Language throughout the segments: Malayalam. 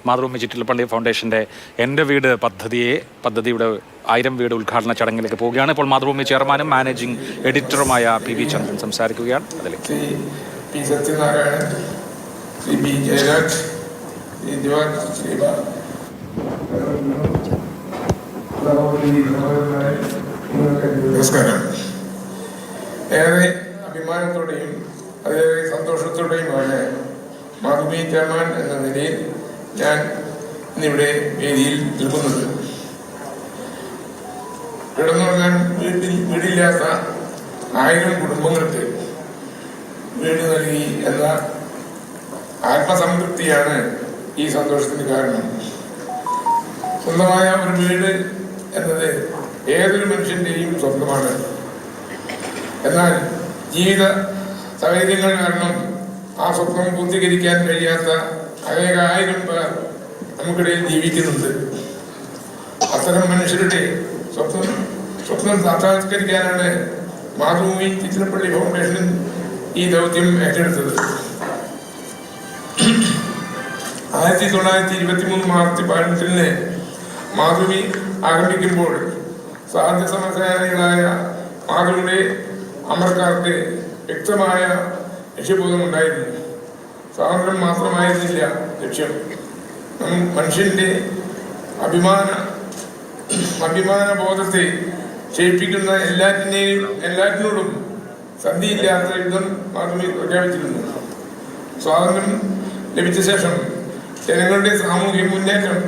മാതൃഭൂമി ചിറ്റിലപ്പള്ളി ഫൗണ്ടേഷൻ്റെ എൻ്റെ വീട് പദ്ധതിയുടെ 1000 വീട് ഉദ്ഘാടന ചടങ്ങിലേക്ക് പോവുകയാണ്. ഇപ്പോൾ മാതൃഭൂമി ചെയർമാനും മാനേജിംഗ് എഡിറ്ററുമായ പി വി ചന്ദ്രൻ സംസാരിക്കുകയാണ്. അതിലേക്ക് നമസ്കാരം. ഏറെ അഭിമാനത്തോടെയും അതേറെ സന്തോഷത്തോടെയുമാണ് മാതൃഭൂമി ചെയർമാൻ എന്ന നിലയിൽ ഞാൻ ഇന്നിവിടെ വേദിയിൽ നിൽക്കുന്നത്. കിടന്നുറങ്ങാൻ വീടില്ലാത്ത 1000 കുടുംബങ്ങൾക്ക് വീട് നൽകി എന്ന ആത്മസംതൃപ്തിയാണ് ഈ സന്തോഷത്തിന് കാരണം. സ്വന്തമായ ഒരു വീട് എന്നത് ഏതൊരു മനുഷ്യന്റെയും സ്വപ്നമാണ്. എന്നാൽ ജീവിത സാഹചര്യങ്ങൾ കാരണം ആ സ്വപ്നം പൂർത്തീകരിക്കാൻ കഴിയാത്ത അനേകായിരം പേർ നമുക്കിടയിൽ ജീവിക്കുന്നുണ്ട്. അത്തരം മനുഷ്യരുടെ സ്വപ്നം സാക്ഷാത്കരിക്കാനാണ് മാതൃഭൂമി ചിറ്റിലപ്പള്ളി ഫൗണ്ടേഷൻ ഈ ദൗത്യം ഏറ്റെടുത്തത്. 1923 മാർച്ച് 18 മാതൃഭൂമി ആരംഭിക്കുമ്പോൾ സ്വാതന്ത്ര്യ മാതൃയുടെ അമരക്കാർക്ക് വ്യക്തമായ ലക്ഷ്യബോധമുണ്ടായിരുന്നു. സ്വാതന്ത്ര്യം മാത്രമായിരുന്നില്ല ലക്ഷ്യം. മനുഷ്യന്റെ അഭിമാന ബോധത്തെ ക്ഷയിപ്പിക്കുന്ന എല്ലാറ്റിനോടും സന്ധിയില്ലാത്ത യുദ്ധം മാതൃഭൂമി പ്രഖ്യാപിച്ചിരുന്നു. സ്വാതന്ത്ര്യം ലഭിച്ച ശേഷം ജനങ്ങളുടെ സാമൂഹിക മുന്നേറ്റം.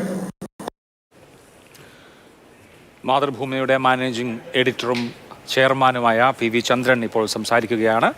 മാതൃഭൂമിയുടെ മാനേജിംഗ് എഡിറ്ററും ചെയർമാനുമായ പി വി ചന്ദ്രൻ ഇപ്പോൾ സംസാരിക്കുകയാണ്.